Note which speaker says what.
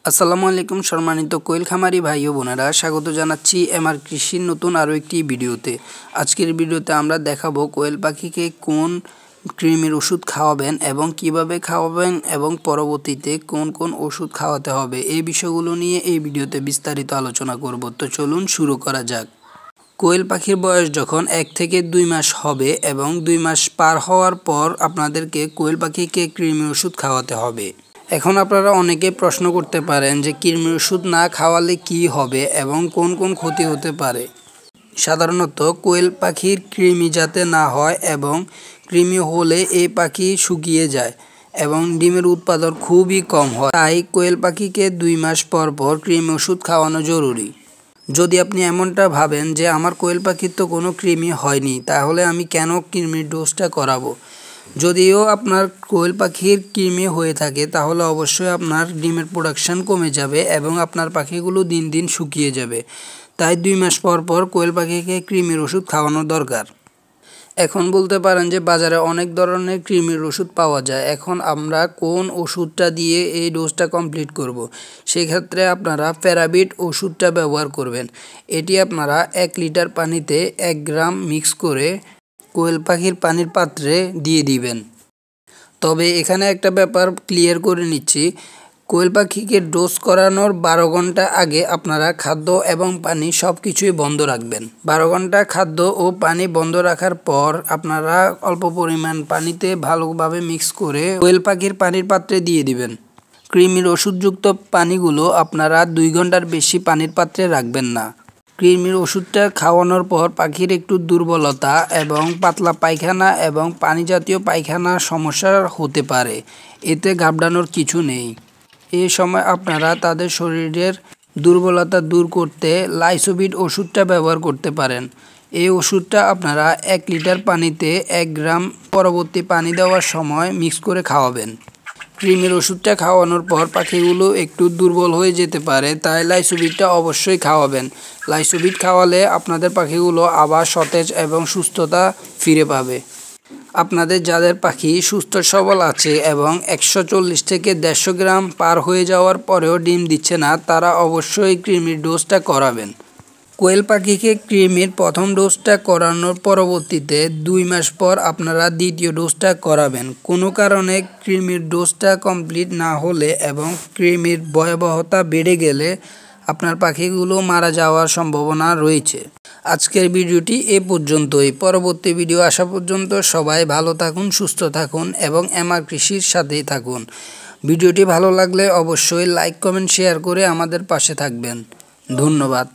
Speaker 1: আসসালামু আলাইকুম সম্মানিত কোয়েল খামারি ভাই ও বোনেরা, স্বাগত জানাচ্ছি এমআর কৃষির নতুন আরও একটি ভিডিওতে। আজকের ভিডিওতে আমরা দেখাবো কোয়েল পাখিকে কোন কৃমির ওষুধ খাওয়াবেন এবং কিভাবে খাওয়াবেন এবং পরবর্তীতে কোন কোন ওষুধ খাওয়াতে হবে, এই বিষয়গুলো নিয়ে এই ভিডিওতে বিস্তারিত আলোচনা করব। তো চলুন শুরু করা যাক। কোয়েল পাখির বয়স যখন 1 থেকে 2 মাস হবে এবং 2 মাস পার হওয়ার পর আপনাদেরকে কোয়েল পাখিকে কৃমির ওষুধ খাওয়াতে হবে। এখন আপনারা অনেকে প্রশ্ন করতে পারেন যে কৃমির ওষুধ না খাওয়ালে কি হবে এবং কোন কোন ক্ষতি হতে পারে। সাধারণত কোয়েল পাখির কৃমি যাতে না হয় এবং কৃমি হলে এই পাখি শুকিয়ে যায় এবং ডিমের উৎপাদন খুবই কম হয়, তাই কোয়েল পাখিকে 2 মাস পর পর কৃমি ওষুধ খাওয়ানো জরুরি। যদি আপনি এমনটা ভাবেন যে আমার কোয়েল পাখির তো কোনো কৃমি হয়নি, তাহলে আমি কেন কৃমির ডোজটা করাবো। যদিও আপনার কোয়েল পাখির কৃমি হয়ে থাকে তাহলে অবশ্যই আপনার ডিমের প্রোডাকশান কমে যাবে এবং আপনার পাখিগুলো দিন দিন শুকিয়ে যাবে। তাই 2 মাস পর পর কোয়েল পাখিকে কৃমির ওষুধ খাওয়ানো দরকার। এখন বলতে পারেন যে বাজারে অনেক ধরনের কৃমির ওষুধ পাওয়া যায়, এখন আমরা কোন ওষুধটা দিয়ে এই ডোজটা কমপ্লিট করব। সেক্ষেত্রে আপনারা প্যারাবিট ওষুধটা ব্যবহার করবেন। এটি আপনারা 1 লিটার পানিতে 1 গ্রাম মিক্স করে কোয়েল পাখির পানির পাত্রে দিয়ে দিবেন। তবে এখানে একটা ব্যাপার ক্লিয়ার করে নিচ্ছি, কোয়েল পাখিকে ডোজ করানোর 12 ঘন্টা আগে আপনারা খাদ্য এবং পানি সব কিছুই বন্ধ রাখবেন। 12 ঘন্টা খাদ্য ও পানি বন্ধ রাখার পর আপনারা অল্প পরিমাণ পানিতে ভালোভাবে মিক্স করে কোয়েল পাখির পানির পাত্রে দিয়ে দিবেন। কৃমির ওষুধযুক্ত পানিগুলো আপনারা 2 ঘন্টার বেশি পানির পাত্রে রাখবেন না। কৃমির ওষুধটা খাওয়ানোর পর পাখির একটু দুর্বলতা এবং পাতলা পায়খানা এবং পানি জাতীয় পায়খানা সমস্যা হতে পারে, এতে ঘাবড়ানোর কিছু নেই। এই সময় আপনারা তাদের শরীরের দুর্বলতা দূর করতে লাইসোবিট ওষুধটা ব্যবহার করতে পারেন। এই ওষুধটা আপনারা 1 লিটার পানিতে 1 গ্রাম পরবর্তী পানি দেওয়ার সময় মিক্স করে খাওয়াবেন। কৃমির ওষুধটা খাওয়ানোর পর পাখিগুলো একটু দুর্বল হয়ে যেতে পারে, তাই লাইসোবিটটা অবশ্যই খাওয়াবেন। লাইসোবিট খাওয়ালে আপনাদের পাখিগুলো আবার সতেজ এবং সুস্থতা ফিরে পাবে। আপনাদের যাদের পাখি সুস্থ সবল আছে এবং 140 থেকে 150 গ্রাম পার হয়ে যাওয়ার পরেও ডিম দিচ্ছে না, তারা অবশ্যই কৃমির ডোজটা করাবেন। কোয়েল পাখিকে কৃমির প্রথম ডোজটা করানোর পরবর্তীতে 2 মাস পর আপনারা দ্বিতীয় ডোজটা করাবেন। কোনো কারণে কৃমির ডোজটা কমপ্লিট না হলে এবং কৃমির ভয়াবহতা বেড়ে গেলে আপনার পাখিগুলো মারা যাওয়ার সম্ভাবনা রয়েছে। আজকের ভিডিওটি এ পর্যন্তই। পরবর্তী ভিডিও আসা পর্যন্ত সবাই ভালো থাকুন, সুস্থ থাকুন এবং এমআর কৃষির সাথেই থাকুন। ভিডিওটি ভালো লাগলে অবশ্যই লাইক, কমেন্ট, শেয়ার করে আমাদের পাশে থাকবেন। ধন্যবাদ।